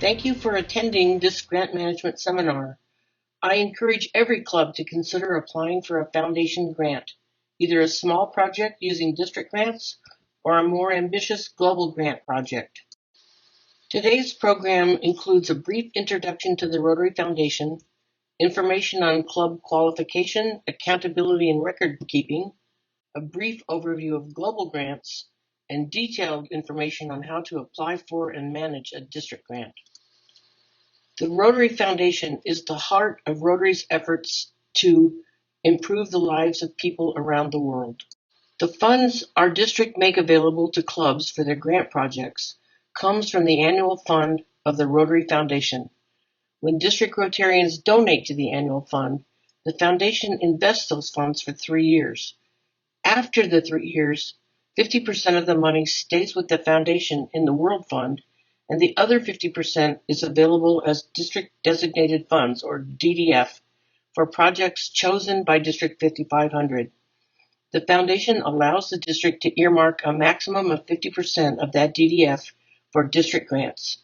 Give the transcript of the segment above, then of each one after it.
Thank you for attending this grant management seminar. I encourage every club to consider applying for a foundation grant, either a small project using district grants or a more ambitious global grant project. Today's program includes a brief introduction to the Rotary Foundation, information on club qualification, accountability, and record keeping, a brief overview of global grants, and detailed information on how to apply for and manage a district grant. The Rotary Foundation is the heart of Rotary's efforts to improve the lives of people around the world. The funds our district make available to clubs for their grant projects comes from the annual fund of the Rotary Foundation. When district Rotarians donate to the annual fund, the foundation invests those funds for 3 years. After the 3 years, 50% of the money stays with the foundation in the World Fund, and the other 50% is available as district designated funds, or DDF, for projects chosen by District 5500. The foundation allows the district to earmark a maximum of 50% of that DDF for district grants.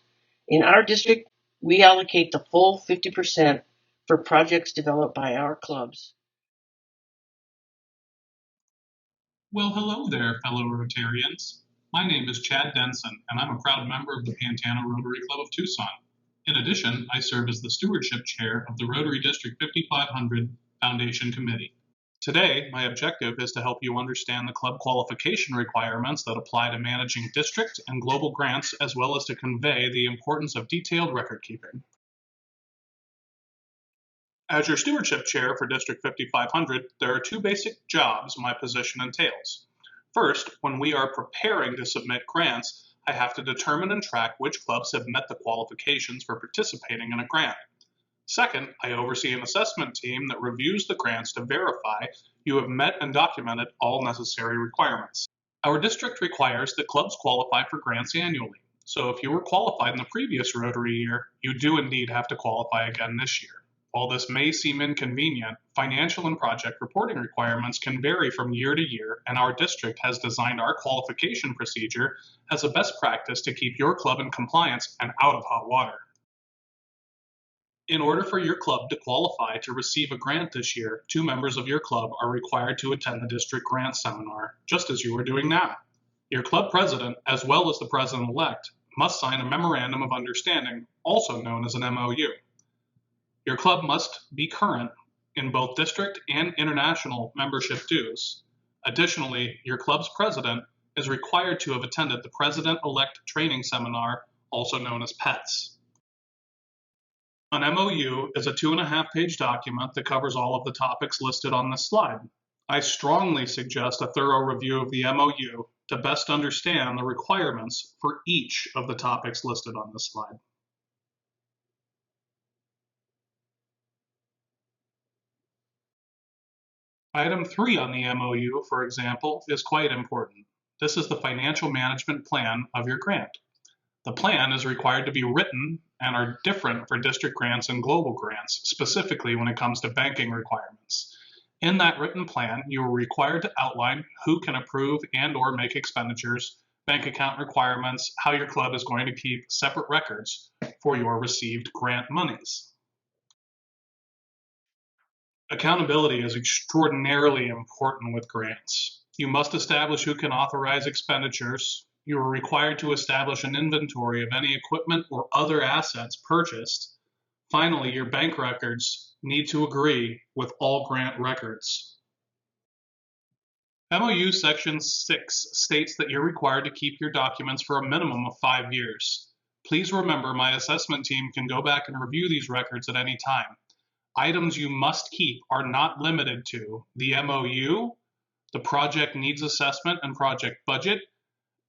In our district, we allocate the full 50% for projects developed by our clubs. Well, hello there, fellow Rotarians. My name is Chad Denson, and I'm a proud member of the Pantano Rotary Club of Tucson. In addition, I serve as the Stewardship Chair of the Rotary District 5500 Foundation Committee. Today, my objective is to help you understand the club qualification requirements that apply to managing district and global grants, as well as to convey the importance of detailed record keeping. As your Stewardship Chair for District 5500, there are two basic jobs my position entails. First, when we are preparing to submit grants, I have to determine and track which clubs have met the qualifications for participating in a grant. Second, I oversee an assessment team that reviews the grants to verify you have met and documented all necessary requirements. Our district requires that clubs qualify for grants annually, so if you were qualified in the previous Rotary year, you do indeed have to qualify again this year. While this may seem inconvenient, financial and project reporting requirements can vary from year to year, and our district has designed our qualification procedure as a best practice to keep your club in compliance and out of hot water. In order for your club to qualify to receive a grant this year, 2 members of your club are required to attend the district grant seminar, just as you are doing now. Your club president, as well as the president-elect, must sign a memorandum of understanding, also known as an MOU. Your club must be current in both district and international membership dues. Additionally, your club's president is required to have attended the President-elect Training Seminar, also known as PETS. An MOU is a 2.5-page document that covers all of the topics listed on this slide. I strongly suggest a thorough review of the MOU to best understand the requirements for each of the topics listed on this slide. Item 3 on the MOU, for example, is quite important. This is the financial management plan of your grant. The plan is required to be written and are different for district grants and global grants, specifically when it comes to banking requirements. In that written plan, you are required to outline who can approve and or make expenditures, bank account requirements, how your club is going to keep separate records for your received grant monies. Accountability is extraordinarily important with grants. You must establish who can authorize expenditures. You are required to establish an inventory of any equipment or other assets purchased. Finally, your bank records need to agree with all grant records. MOU Section 6 states that you're required to keep your documents for a minimum of 5 years. Please remember, my assessment team can go back and review these records at any time. Items you must keep are not limited to the MOU, the project needs assessment and project budget,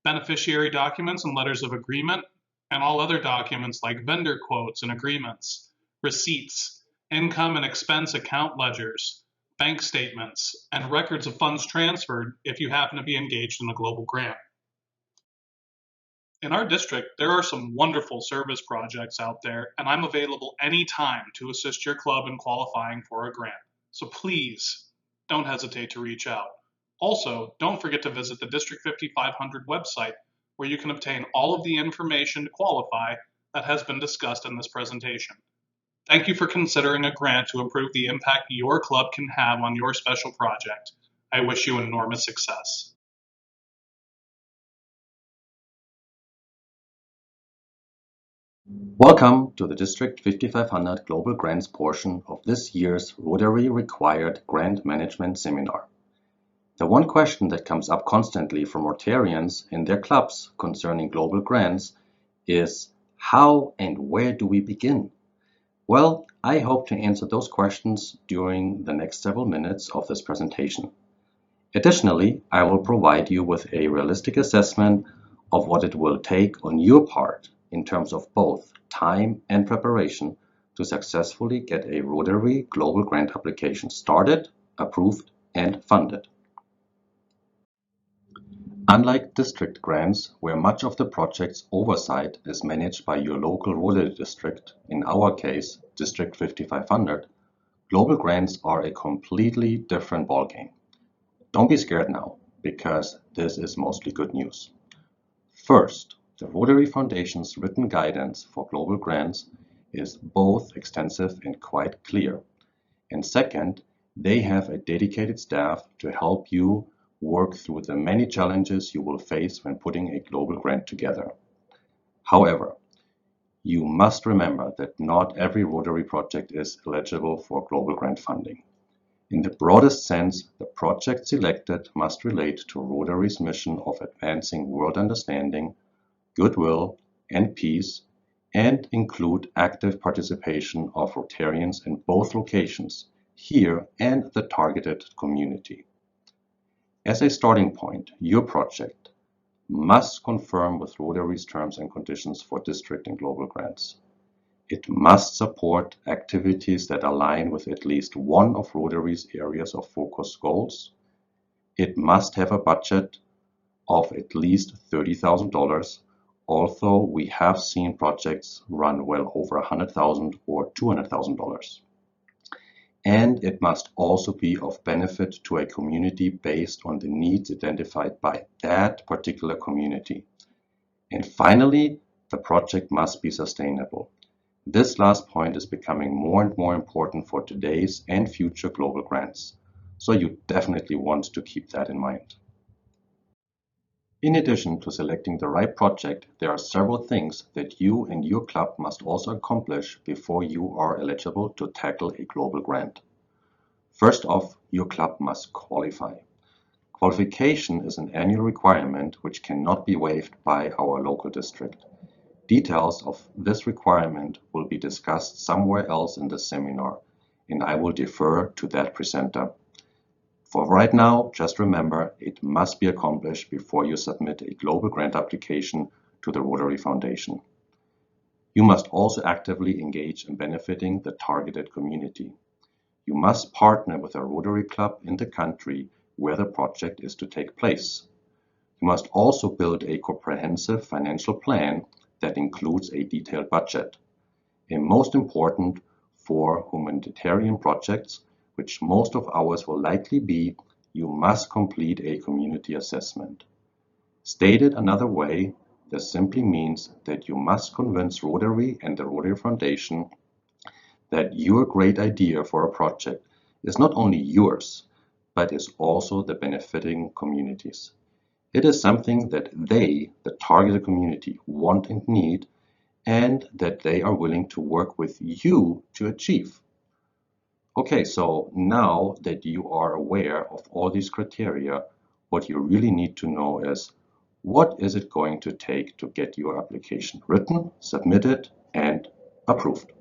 beneficiary documents and letters of agreement, and all other documents like vendor quotes and agreements, receipts, income and expense account ledgers, bank statements, and records of funds transferred if you happen to be engaged in a global grant. In our district, there are some wonderful service projects out there, and I'm available anytime to assist your club in qualifying for a grant. So please don't hesitate to reach out. Also, don't forget to visit the District 5500 website, where you can obtain all of the information to qualify, that has been discussed in this presentation. Thank you for considering a grant to improve the impact your club can have on your special project. I wish you enormous success. Welcome to the District 5500 Global Grants portion of this year's Rotary Required Grant Management Seminar. The one question that comes up constantly from Rotarians in their clubs concerning global grants is how and where do we begin? Well, I hope to answer those questions during the next several minutes of this presentation. Additionally, I will provide you with a realistic assessment of what it will take on your part in terms of both time and preparation to successfully get a Rotary Global Grant application started, approved, and funded. Unlike district grants, where much of the project's oversight is managed by your local Rotary district, in our case, District 5500, global grants are a completely different ballgame. Don't be scared now, because this is mostly good news. First, the Rotary Foundation's written guidance for global grants is both extensive and quite clear. And second, they have a dedicated staff to help you work through the many challenges you will face when putting a global grant together. However, you must remember that not every Rotary project is eligible for global grant funding. In the broadest sense, the project selected must relate to Rotary's mission of advancing world understanding, goodwill, and peace, and include active participation of Rotarians in both locations, here and the targeted community. As a starting point, your project must conform with Rotary's terms and conditions for district and global grants. It must support activities that align with at least one of Rotary's areas of focus goals. It must have a budget of at least $30,000, although we have seen projects run well over $100,000 or $200,000. And it must also be of benefit to a community based on the needs identified by that particular community. And finally, the project must be sustainable. This last point is becoming more and more important for today's and future global grants, so you definitely want to keep that in mind. In addition to selecting the right project, there are several things that you and your club must also accomplish before you are eligible to tackle a global grant. First off, your club must qualify. Qualification is an annual requirement which cannot be waived by our local district. Details of this requirement will be discussed somewhere else in this seminar, and I will defer to that presenter. For right now, just remember it must be accomplished before you submit a global grant application to the Rotary Foundation. You must also actively engage in benefiting the targeted community. You must partner with a Rotary club in the country where the project is to take place. You must also build a comprehensive financial plan that includes a detailed budget. And most important, for humanitarian projects, which most of ours will likely be, you must complete a community assessment. Stated another way, this simply means that you must convince Rotary and the Rotary Foundation that your great idea for a project is not only yours, but is also the benefiting communities. It is something that they, the targeted community, want and need, and that they are willing to work with you to achieve. Okay, so now that you are aware of all these criteria, what you really need to know is what is it going to take to get your application written, submitted, and approved.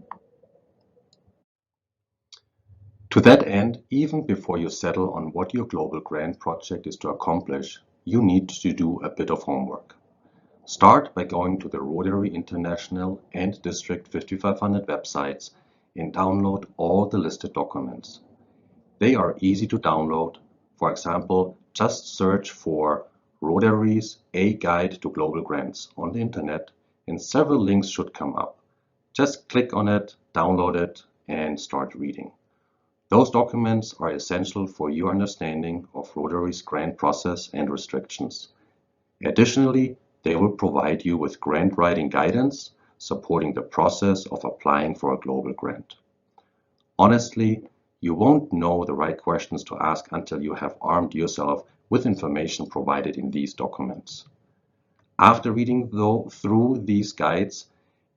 To that end, even before you settle on what your global grant project is to accomplish, you need to do a bit of homework. Start by going to the Rotary International and District 5500 websites and download all the listed documents. They are easy to download. For example, just search for Rotary's A Guide to Global Grants on the internet and several links should come up. Just click on it, download it, and start reading. Those documents are essential for your understanding of Rotary's grant process and restrictions. Additionally, they will provide you with grant writing guidance supporting the process of applying for a global grant. Honestly, you won't know the right questions to ask until you have armed yourself with information provided in these documents. After reading through these guides,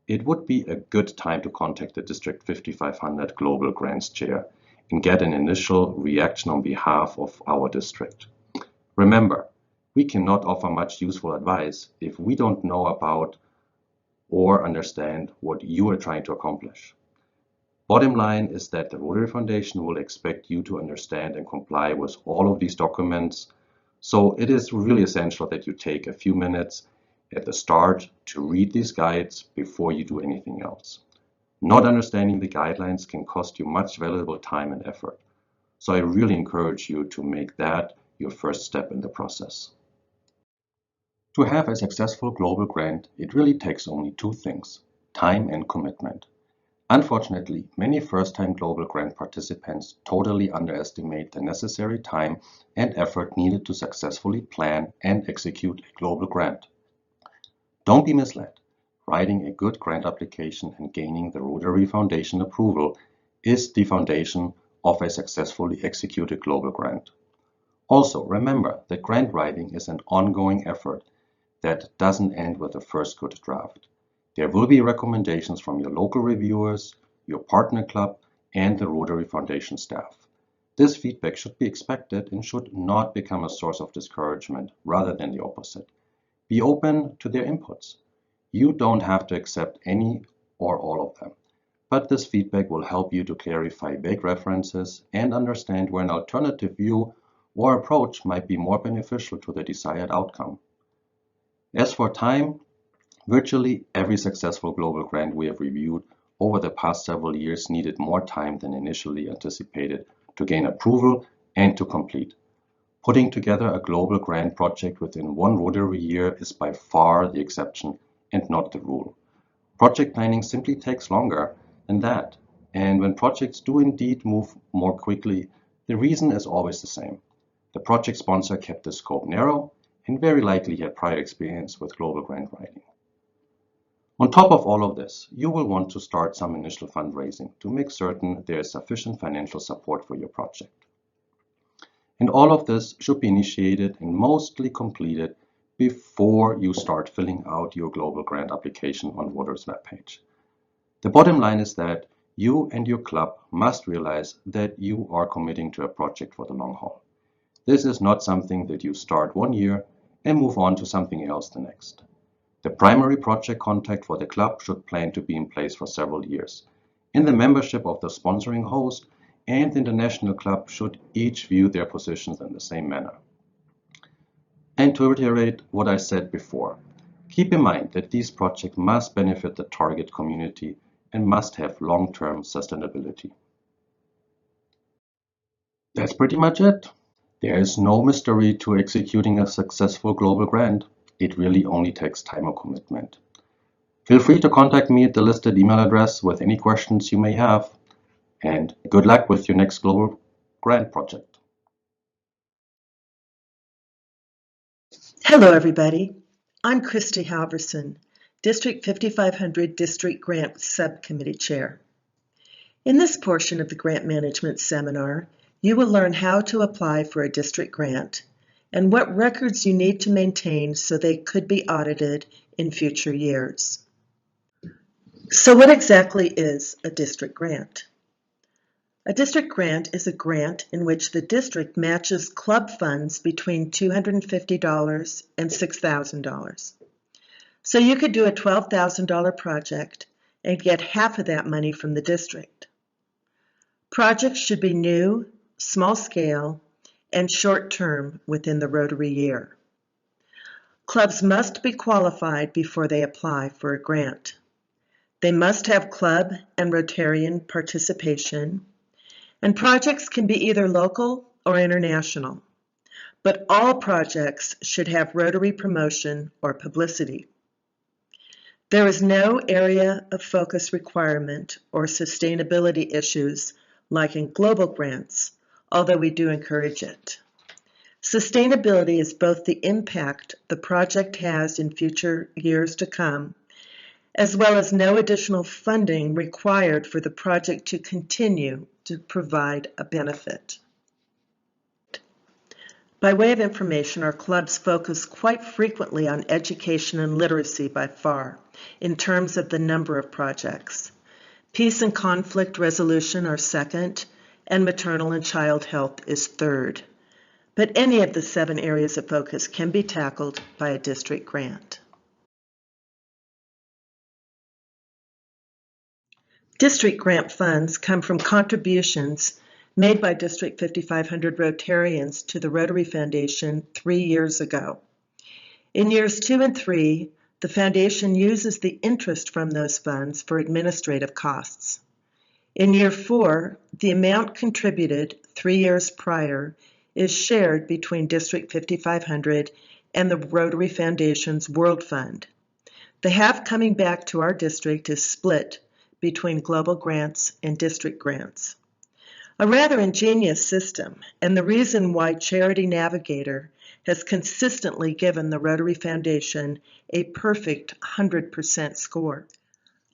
it would be a good time to contact the District 5500 Global Grants Chair and get an initial reaction on behalf of our district. Remember, we cannot offer much useful advice if we don't know about or understand what you are trying to accomplish. Bottom line is that the Rotary Foundation will expect you to understand and comply with all of these documents, so it is really essential that you take a few minutes at the start to read these guides before you do anything else. Not understanding the guidelines can cost you much valuable time and effort, so I really encourage you to make that your first step in the process. To have a successful global grant, it really takes only two things: time and commitment. Unfortunately, many first-time global grant participants totally underestimate the necessary time and effort needed to successfully plan and execute a global grant. Don't be misled. Writing a good grant application and gaining the Rotary Foundation approval is the foundation of a successfully executed global grant. Also, remember that grant writing is an ongoing effort that doesn't end with the first good draft. There will be recommendations from your local reviewers, your partner club, and the Rotary Foundation staff. This feedback should be expected and should not become a source of discouragement, rather than the opposite. Be open to their inputs. You don't have to accept any or all of them, but this feedback will help you to clarify vague references and understand where an alternative view or approach might be more beneficial to the desired outcome. As for time, virtually every successful global grant we have reviewed over the past several years needed more time than initially anticipated to gain approval and to complete. Putting together a global grant project within one Rotary year is by far the exception and not the rule. Project planning simply takes longer than that, and when projects do indeed move more quickly, the reason is always the same. The project sponsor kept the scope narrow and very likely had prior experience with global grant writing. On top of all of this, you will want to start some initial fundraising to make certain there is sufficient financial support for your project. And all of this should be initiated and mostly completed before you start filling out your global grant application on Rotary's webpage. The bottom line is that you and your club must realize that you are committing to a project for the long haul. This is not something that you start one year and move on to something else the next. The primary project contact for the club should plan to be in place for several years, and the membership of the sponsoring host and the international club should each view their positions in the same manner. And to reiterate what I said before, keep in mind that these projects must benefit the target community and must have long-term sustainability. That's pretty much it. There is no mystery to executing a successful global grant. It really only takes time or commitment. Feel free to contact me at the listed email address with any questions you may have, and good luck with your next global grant project. Hello, everybody. I'm Christy Halverson, District 5500 District Grant Subcommittee Chair. In this portion of the Grant Management Seminar, you will learn how to apply for a district grant and what records you need to maintain so they could be audited in future years. So what exactly is a district grant? A district grant is a grant in which the district matches club funds between $250 and $6,000. So you could do a $12,000 project and get half of that money from the district. Projects should be new, small scale, and short-term within the Rotary year. Clubs must be qualified before they apply for a grant. They must have club and Rotarian participation, and projects can be either local or international, but all projects should have Rotary promotion or publicity. There is no area of focus requirement or sustainability issues like in global grants, although we do encourage it. Sustainability is both the impact the project has in future years to come as well as no additional funding required for the project to continue to provide a benefit. By way of information, our clubs focus quite frequently on education and literacy by far, in terms of the number of projects. Peace and conflict resolution are second, and maternal and child health is third. But any of the 7 areas of focus can be tackled by a district grant. District grant funds come from contributions made by District 5500 Rotarians to the Rotary Foundation 3 years ago. In years 2 and 3, the Foundation uses the interest from those funds for administrative costs. In year 4, the amount contributed 3 years prior is shared between District 5500 and the Rotary Foundation's World Fund. The half coming back to our district is split between global grants and district grants. A rather ingenious system, and the reason why Charity Navigator has consistently given the Rotary Foundation a perfect 100% score.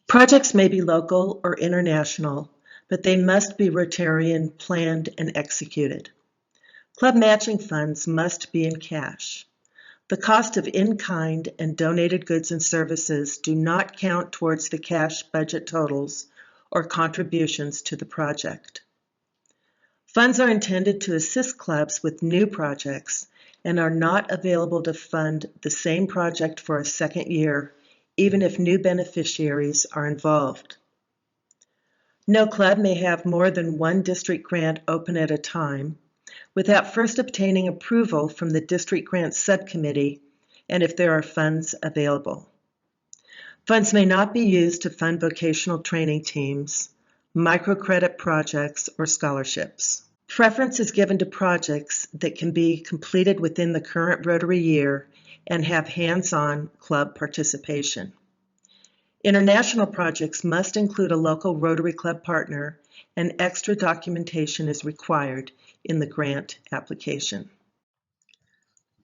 Projects may be local or international, but they must be Rotarian planned and executed. Club matching funds must be in cash. The cost of in-kind and donated goods and services do not count towards the cash budget totals or contributions to the project. Funds are intended to assist clubs with new projects and are not available to fund the same project for a second year, even if new beneficiaries are involved. No club may have more than 1 district grant open at a time without first obtaining approval from the district grant subcommittee and if there are funds available. Funds may not be used to fund vocational training teams, microcredit projects, or scholarships. Preference is given to projects that can be completed within the current Rotary year and have hands-on club participation. International projects must include a local Rotary Club partner, and extra documentation is required in the grant application.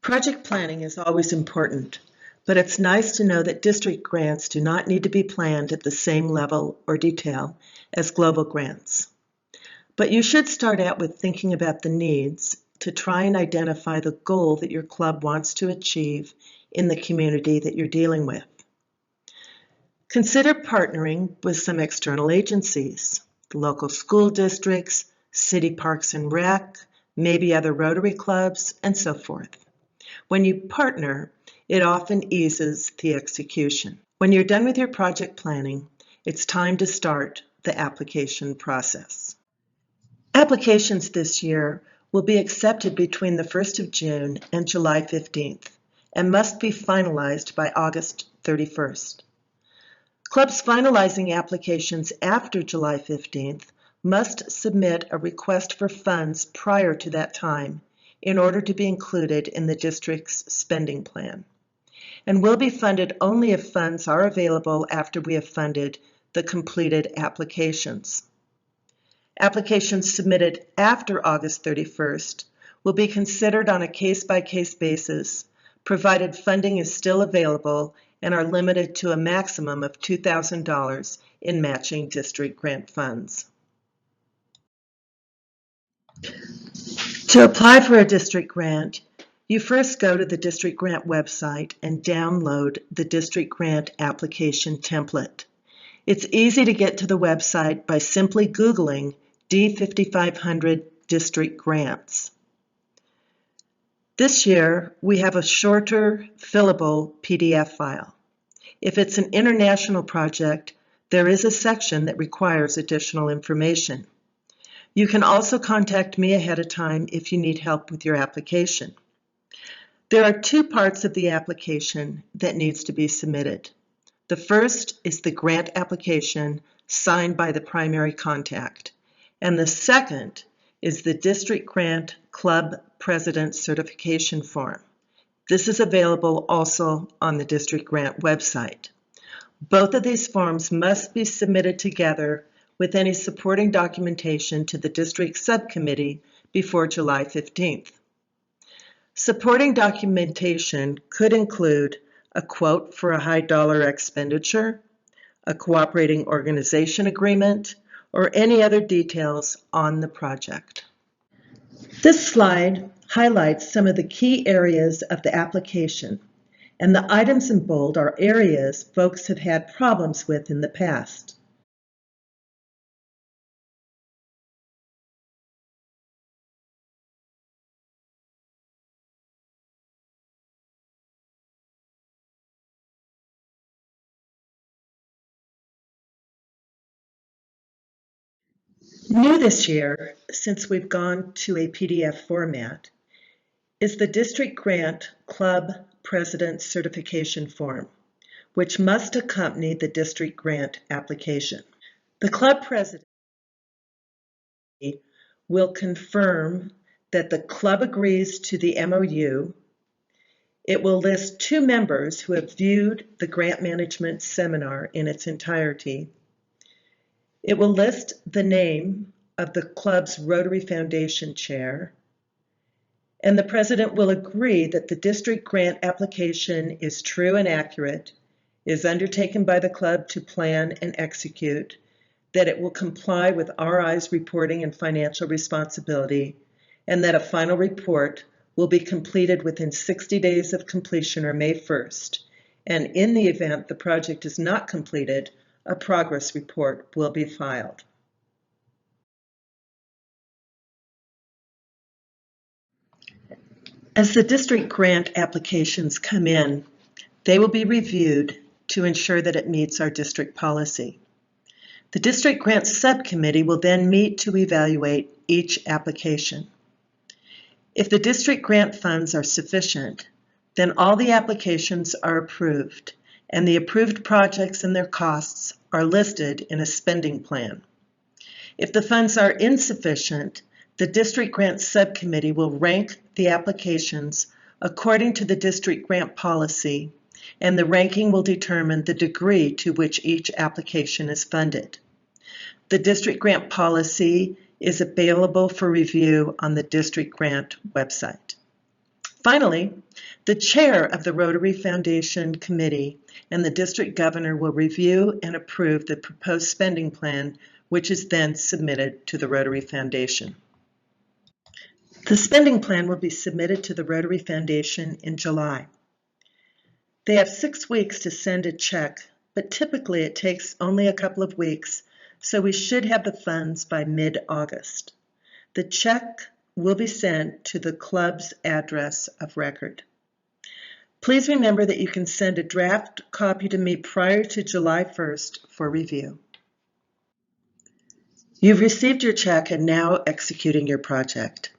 Project planning is always important, but it's nice to know that district grants do not need to be planned at the same level or detail as global grants. But you should start out with thinking about the needs to try and identify the goal that your club wants to achieve in the community that you're dealing with. Consider partnering with some external agencies, local school districts, city parks and rec, maybe other Rotary clubs, and so forth. When you partner, it often eases the execution. When you're done with your project planning, it's time to start the application process. Applications this year will be accepted between the 1st of June and July 15th and must be finalized by August 31st. Clubs finalizing applications after July 15th must submit a request for funds prior to that time in order to be included in the district's spending plan, and will be funded only if funds are available after we have funded the completed applications. Applications submitted after August 31st will be considered on a case-by-case basis, provided funding is still available and are limited to a maximum of $2,000 in matching district grant funds. To apply for a district grant, you first go to the district grant website and download the district grant application template. It's easy to get to the website by simply Googling D5500 district grants. This year, we have a shorter, fillable PDF file. If it's an international project, there is a section that requires additional information. You can also contact me ahead of time if you need help with your application. There are 2 parts of the application that needs to be submitted. The first is the grant application signed by the primary contact, and the second is the District Grant Club President Certification Form. This is available also on the District Grant website. Both of these forms must be submitted together with any supporting documentation to the district subcommittee before July 15th. Supporting documentation could include a quote for a high dollar expenditure, a cooperating organization agreement, or any other details on the project. This slide highlights some of the key areas of the application, and the items in bold are areas folks have had problems with in the past. New this year, since we've gone to a PDF format, is the District Grant Club President Certification Form, which must accompany the District Grant application. The Club President will confirm that the club agrees to the MOU. It will list 2 members who have viewed the grant management seminar in its entirety. It will list the name of the club's Rotary Foundation chair, and the president will agree that the district grant application is true and accurate, is undertaken by the club to plan and execute, that it will comply with RI's reporting and financial responsibility, and that a final report will be completed within 60 days of completion or May 1st. And in the event the project is not completed, a progress report will be filed. As the district grant applications come in, they will be reviewed to ensure that it meets our district policy. The district grant subcommittee will then meet to evaluate each application. If the district grant funds are sufficient, then all the applications are approved, and the approved projects and their costs are listed in a spending plan. If the funds are insufficient, the district grant subcommittee will rank the applications according to the district grant policy, and the ranking will determine the degree to which each application is funded. The district grant policy is available for review on the district grant website. Finally, the chair of the Rotary Foundation Committee and the district governor will review and approve the proposed spending plan, which is then submitted to the Rotary Foundation. The spending plan will be submitted to the Rotary Foundation in July. They have 6 weeks to send a check, but typically it takes only a couple of weeks, so we should have the funds by mid-August. The check will be sent to the club's address of record. Please remember that you can send a draft copy to me prior to July 1st for review. You've received your check and now executing your project.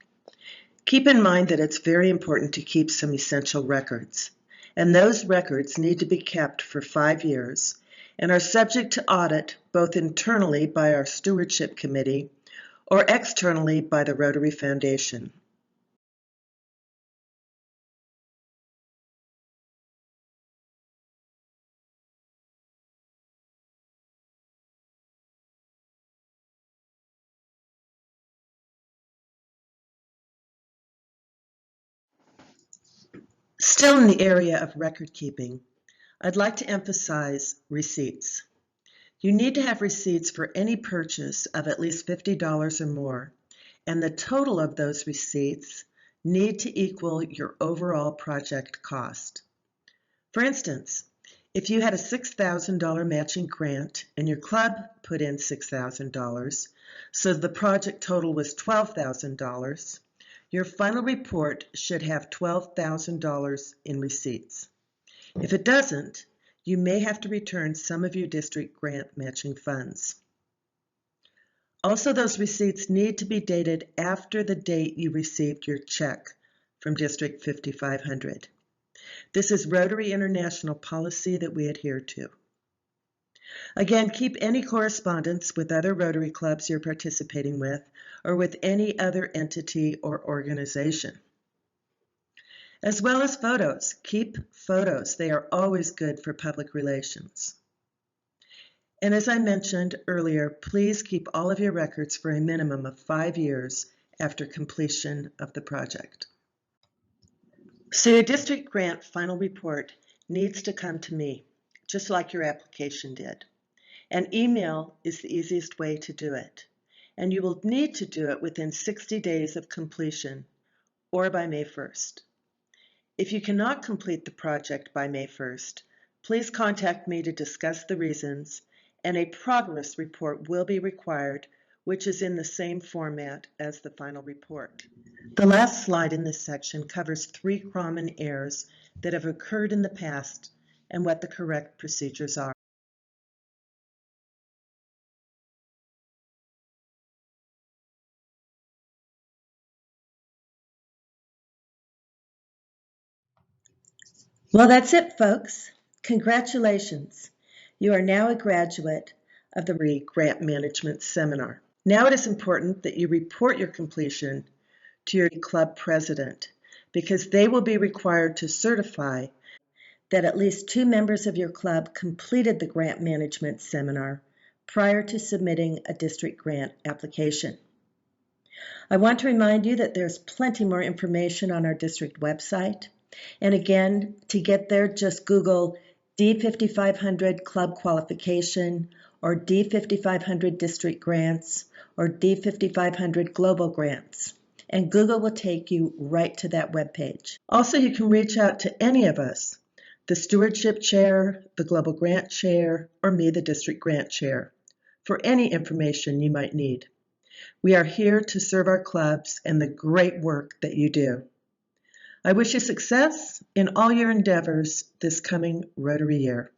Keep in mind that it's very important to keep some essential records, and those records need to be kept for 5 years and are subject to audit both internally by our Stewardship Committee or externally by the Rotary Foundation. Still in the area of record keeping, I'd like to emphasize receipts. You need to have receipts for any purchase of at least $50 or more, and the total of those receipts need to equal your overall project cost. For instance, if you had a $6,000 matching grant and your club put in $6,000, so the project total was $12,000, your final report should have $12,000 in receipts. If it doesn't, you may have to return some of your district grant matching funds. Also, those receipts need to be dated after the date you received your check from District 5500. This is Rotary International policy that we adhere to. Again, keep any correspondence with other Rotary clubs you're participating with or with any other entity or organization. As well as photos. Keep photos. They are always good for public relations. And as I mentioned earlier, please keep all of your records for a minimum of 5 years after completion of the project. So your district grant final report needs to come to me, just like your application did. and email is the easiest way to do it. And you will need to do it within 60 days of completion or by May 1st. If you cannot complete the project by May 1st, please contact me to discuss the reasons, and a progress report will be required, which is in the same format as the final report. The last slide in this section covers 3 common errors that have occurred in the past and what the correct procedures are. Well, that's it, folks. Congratulations. You are now a graduate of the Rotary Grant Management Seminar. Now it is important that you report your completion to your club president, because they will be required to certify that at least 2 members of your club completed the grant management seminar prior to submitting a district grant application. I want to remind you that there's plenty more information on our district website. And again, to get there, just Google D5500 Club Qualification or D5500 District Grants or D5500 Global Grants. And Google will take you right to that webpage. Also, you can reach out to any of us, the Stewardship Chair, the Global Grant Chair, or me, the District Grant Chair, for any information you might need. We are here to serve our clubs and the great work that you do. I wish you success in all your endeavors this coming Rotary year.